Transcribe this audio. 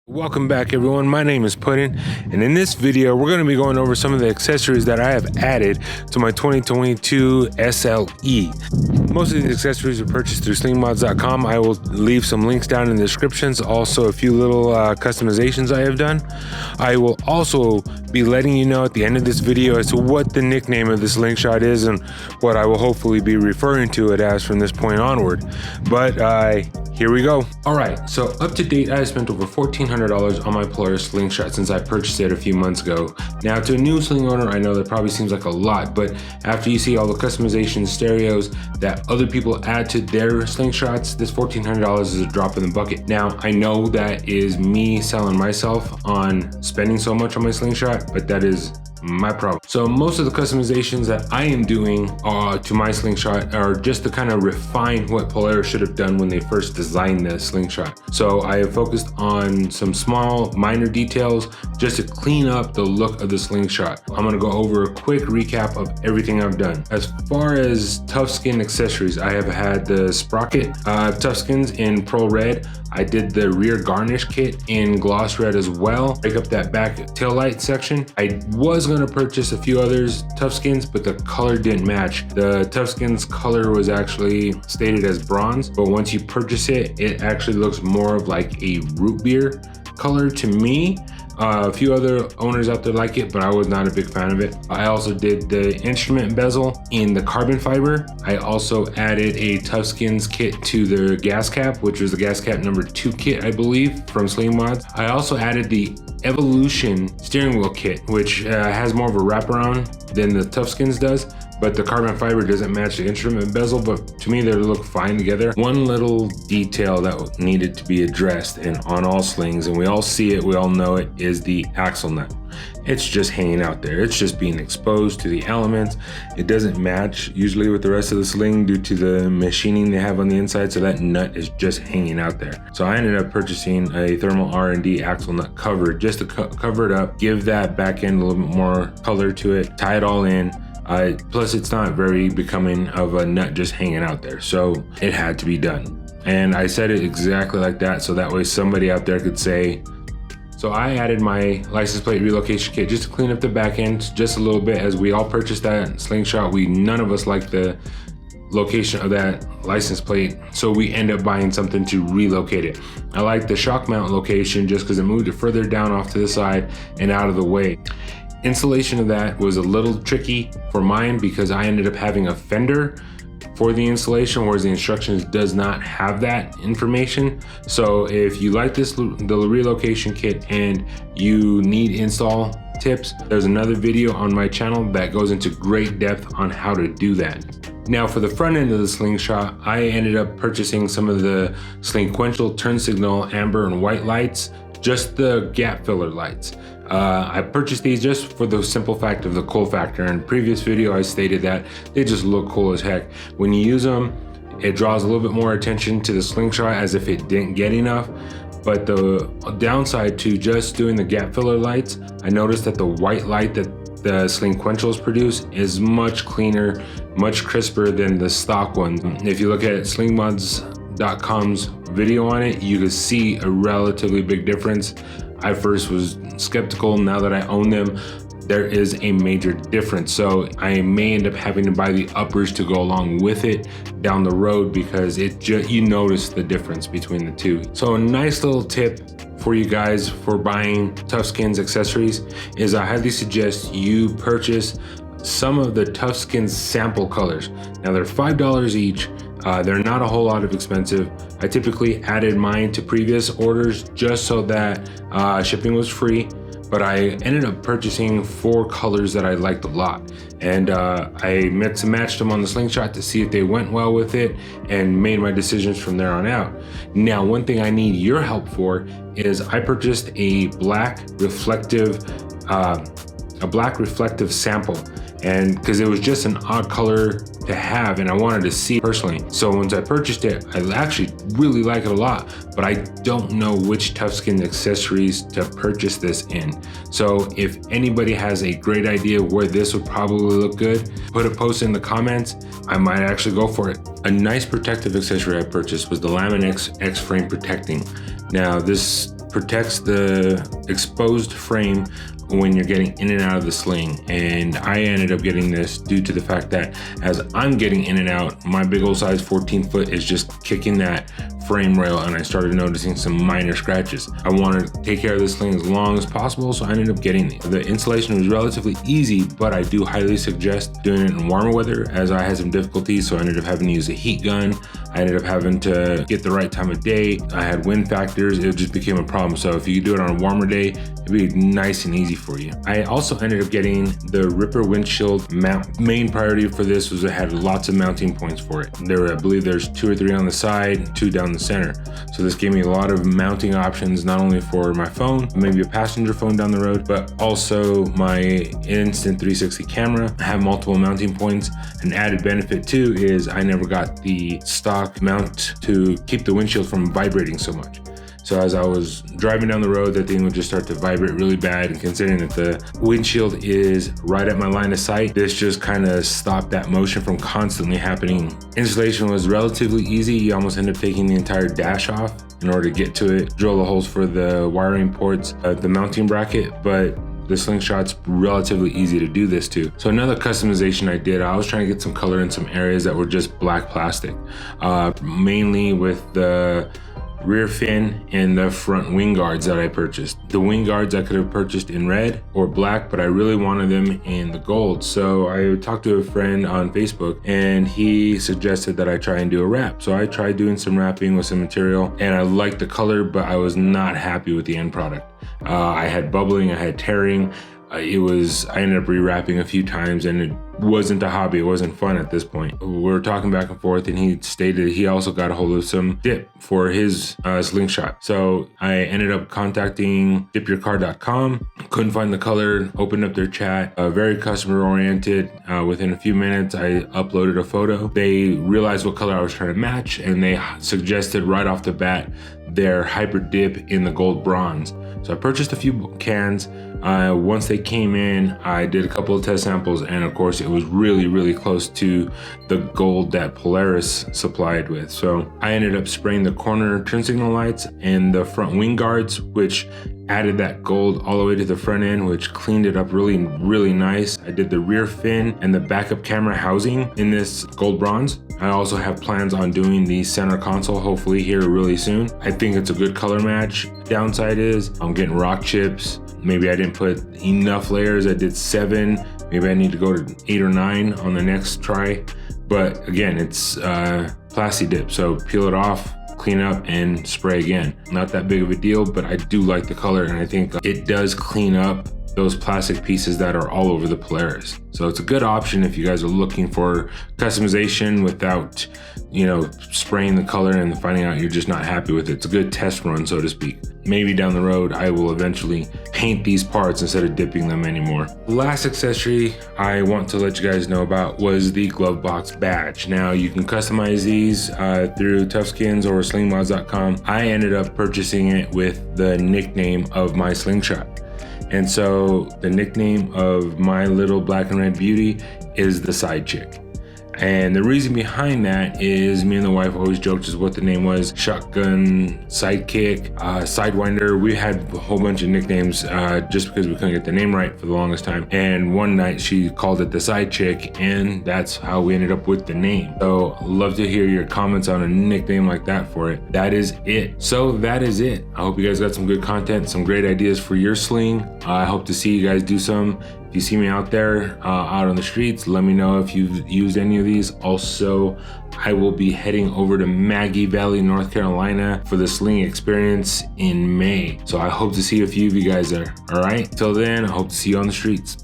Welcome back everyone, my name is Puddin, and in this video we're going to be going over some of the accessories that I have added to my 2022 SLE. Most of these accessories are purchased through slingmods.com. I will leave some links down in the descriptions, also a few little customizations I have done. I will also be letting you know at the end of this video as to what the nickname of this slingshot is and what I will hopefully be referring to it as from this point onward. But here we go. Alright, so up to date I have spent over $1,400 on my Polaris slingshot since I purchased it a few months ago. Now to a new sling owner, I know that probably seems like a lot, but after you see all the customization stereos that other people add to their slingshots, this $1,400 is a drop in the bucket. Now I know that is me selling myself on spending so much on my slingshot, but that is my problem. So most of the customizations that I am doing to my slingshot are just to kind of refine what Polaris should have done when they first designed the slingshot. So I have focused on some small minor details just to clean up the look of the slingshot. I'm going to go over a quick recap of everything I've done. As far as Toughskin accessories, I have had the Sprocket Toughskins in Pearl Red. I did the rear garnish kit in gloss red as well. Break up that back tail light section. I was going to purchase a few others Toughskins, but the color didn't match. The Toughskins color was actually stated as bronze, but once you purchase it, it actually looks more of like a root beer color to me. A few other owners out there like it, but I was not a big fan of it. I also did the instrument bezel in the carbon fiber. I also added a Toughskins kit to the gas cap, which was the gas cap number 2 kit, I believe, from Sling Mods. I also added the Evolution steering wheel kit, which has more of a wraparound than the Toughskins does, but the carbon fiber doesn't match the instrument bezel, but to me they look fine together. One little detail that needed to be addressed and on all slings, and we all see it, we all know it, is the axle nut. It's just hanging out there. It's just being exposed to the elements. It doesn't match usually with the rest of the sling due to the machining they have on the inside, so that nut is just hanging out there. So I ended up purchasing a thermal R&D axle nut cover just to cover it up, give that back end a little bit more color to it, tie it all in. Plus it's not very becoming of a nut just hanging out there, so it had to be done. And I said it exactly like that, so that way somebody out there could say. So I added my license plate relocation kit just to clean up the back end just a little bit. As we all purchased that slingshot, none of us liked the location of that license plate, so we end up buying something to relocate it. I like the shock mount location just because it moved it further down off to the side and out of the way. Installation of that was a little tricky for mine because I ended up having a fender for the installation, whereas the instructions does not have that information. So if you like the relocation kit and you need install tips, there's another video on my channel that goes into great depth on how to do that. Now for the front end of the slingshot, I ended up purchasing some of the Slingquential turn signal amber and white lights, just the gap filler lights. I purchased these just for the simple fact of the cool factor. In previous video I stated that they just look cool as heck. When you use them, it draws a little bit more attention to the slingshot as if it didn't get enough. But the downside to just doing the gap filler lights, I noticed that the white light that the Slingquentials produce is much cleaner, much crisper than the stock one. If you look at slingmods.com's video on it, you can see a relatively big difference. I first was skeptical. Now that I own them, there is a major difference. So I may end up having to buy the uppers to go along with it down the road because you notice the difference between the two. So a nice little tip for you guys for buying Toughskins accessories is I highly suggest you purchase some of the Toughskins sample colors. Now they're $5 each. They're not a whole lot of expensive. I typically added mine to previous orders just so that shipping was free, but I ended up purchasing 4 colors that I liked a lot. And I mixed and matched them on the slingshot to see if they went well with it and made my decisions from there on out. Now, one thing I need your help for is I purchased a black reflective sample, and because it was just an odd color to have and I wanted to see personally. So once I purchased it, I actually really like it a lot, but I don't know which Toughskin accessories to purchase this in. So if anybody has a great idea where this would probably look good, put a post in the comments. I might actually go for it. A nice protective accessory I purchased was the Laminix X-Frame Protecting. Now this protects the exposed frame when you're getting in and out of the sling. And I ended up getting this due to the fact that as I'm getting in and out, my big old size 14 foot is just kicking that frame rail, and I started noticing some minor scratches. I wanted to take care of this sling as long as possible, so I ended up getting these. The installation was relatively easy, but I do highly suggest doing it in warmer weather, as I had some difficulties, so I ended up having to use a heat gun. I ended up having to get the right time of day. I had wind factors. It just became a problem. So if you could do it on a warmer day, it'd be nice and easy for you. I also ended up getting the Ripper windshield mount. Main priority for this was it had lots of mounting points for it. I believe there's 2 or 3 on the side, 2 down the center. So this gave me a lot of mounting options, not only for my phone, maybe a passenger phone down the road, but also my Insta360 camera. I have multiple mounting points. An added benefit too is I never got the stock mount to keep the windshield from vibrating so much. So as I was driving down the road, that thing would just start to vibrate really bad. And considering that the windshield is right at my line of sight, this just kind of stopped that motion from constantly happening. Installation was relatively easy. You almost end up taking the entire dash off in order to get to it, drill the holes for the wiring ports, the mounting bracket, but the slingshot's relatively easy to do this to. So another customization I did, I was trying to get some color in some areas that were just black plastic, mainly with the rear fin and the front wing guards that I purchased. The wing guards I could have purchased in red or black, but I really wanted them in the gold. So I talked to a friend on Facebook and he suggested that I try and do a wrap. So I tried doing some wrapping with some material and I liked the color, but I was not happy with the end product. I had bubbling, I had tearing. I ended up rewrapping a few times and it wasn't a hobby. It wasn't fun at this point. We were talking back and forth and he stated he also got a hold of some dip for his slingshot. So I ended up contacting dipyourcar.com. Couldn't find the color, opened up their chat, very customer oriented. Within a few minutes, I uploaded a photo. They realized what color I was trying to match and they suggested right off the bat their hybrid dip in the gold bronze. So I purchased a few cans. Once they came in, I did a couple of test samples and of course it was really, really close to the gold that Polaris supplied with. So I ended up spraying the corner turn signal lights and the front wing guards, which added that gold all the way to the front end, which cleaned it up really, really nice. I did the rear fin and the backup camera housing in this gold bronze. I also have plans on doing the center console hopefully here really soon. I think it's a good color match. Downside is I'm getting rock chips. Maybe I didn't put enough layers. I did 7. Maybe I need to go to 8 or 9 on the next try. But again, it's Plasti Dip, so peel it off, clean up and spray again. Not that big of a deal, but I do like the color and I think it does clean up those plastic pieces that are all over the Polaris. So it's a good option if you guys are looking for customization without, spraying the color and finding out you're just not happy with it. It's a good test run, so to speak. Maybe down the road, I will eventually paint these parts instead of dipping them anymore. The last accessory I want to let you guys know about was the glove box badge. Now you can customize these through Toughskins or slingmods.com. I ended up purchasing it with the nickname of my slingshot. And so the nickname of my little black and red beauty is the Side Chick. And the reason behind that is me and the wife always joked as what the name was. Shotgun, Sidekick, Sidewinder. We had a whole bunch of nicknames just because we couldn't get the name right for the longest time. And one night she called it the Side Chick and that's how we ended up with the name. So love to hear your comments on a nickname like that for it. That is it. So that is it. I hope you guys got some good content, some great ideas for your sling. I hope to see you guys do some. If you see me out there, out on the streets, let me know if you've used any of these. Also, I will be heading over to Maggie Valley, North Carolina for the sling experience in May. So I hope to see a few of you guys there. All right, till then, I hope to see you on the streets.